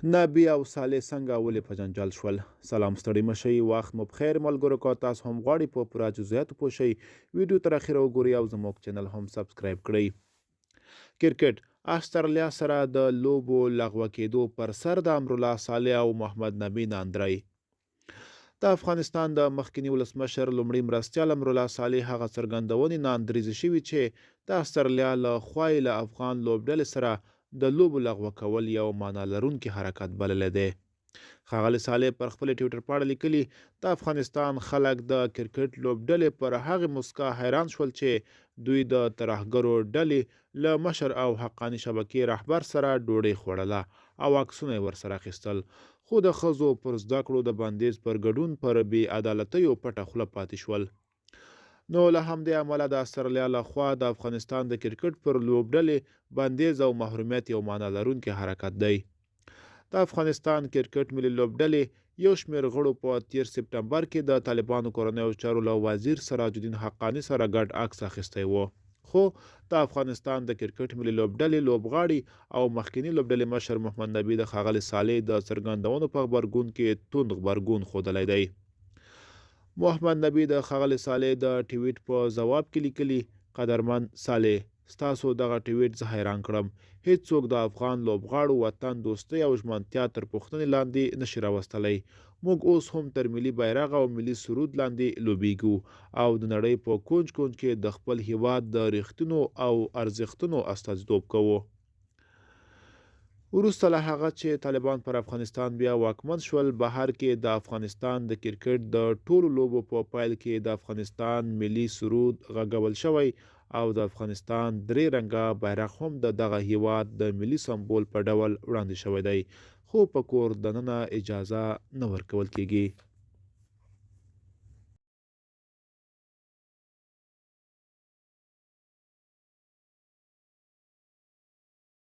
نبی او صالح څنګه ولې په جنجال شول؟ سلام، ستړي مشئ، وخت مو بخیر ملګرو. که تاسو هم غواړئ په پوره جزئیاتو پوه شئ، ویډیو تر اخره وګورئ او زموږ چینل هم سبسکرایب کړئ. کرکټ استرالیا سره د لوبو لغوه کېدو پر سر د امرالله صالح او محمد نبی ناندرۍ. د افغانستان د مخکني ولسمشر لومړي مرستیال امرالله صالح هغه څرګندونې ناندریزې شوي چې د استرالیا له خوا یې له افغان لوبډلې سره د لوبو لغوه کول یو معنا لرونکی حرکت بللی دی. ښاغلي صالح پر خپل ټویټر پاڼه لیکلي، د افغانستان خلک د کرکټ لوبډلې پر هغې مسکا حیران شول چې دوی د ترهګرو ډلې له مشر او حقاني شبکې رهبر سره ډوډۍ خوړله او عکسونه یې ورسره اخیستل، خو د ښځو پر زده کړو د بندیز پر ګډون پر بې عدالتیو پټه خوله پاتې شول. نو له همدې امله د استرالیا لخوا د افغانستان د کرکټ پر لوبډلې بندیز او محرومیت یو معنا لرونکی حرکت دی. د افغانستان کرکټ ملي لوبډلې یو شمېر غړو په 13 سپټمبر کې د طالبانو کورنیو چارو له وزیر سراج الدین حقاني سره ګډ عکس اخیستی و، خو د افغانستان د کرکټ ملي لوبډلې لوبغاړي او مخکني لوبډلې مشر محمد نبی د ښاغلي صالح د څرګندونو په غبرګون کې توند غبرګون ښودلی دی. محمد نبی د ښاغلي صالح د ټویټ په ځواب کې لیکلي، قدرمن صالح، ستاسو دغه ټویټ زه حیران کړم. هیڅوک د افغان لوبغاړو وطن دوستۍ او ژمنتیا تر پوښتنې لاندې نشي راوستلی. موږ اوس هم تر ملي بیرغ او ملي سرود لاندې لوبیږو او د نړۍ په کونج کونج کې د خپل هیواد د ریښتینو او ارزښتونو استازیتوب کوو. وروسته له هغه چې طالبان پر افغانستان بیا واکمن شول، بهر کې د افغانستان د کرکټ د ټولو لوبو په پیل کې د افغانستان ملي سرود غږول شوی او د افغانستان درې رنګه بیرغ هم د دغه هیواد د ملي سمبول په ډول وړاندې شوی دی، خو په کور دننه اجازه نه ورکول کیږي.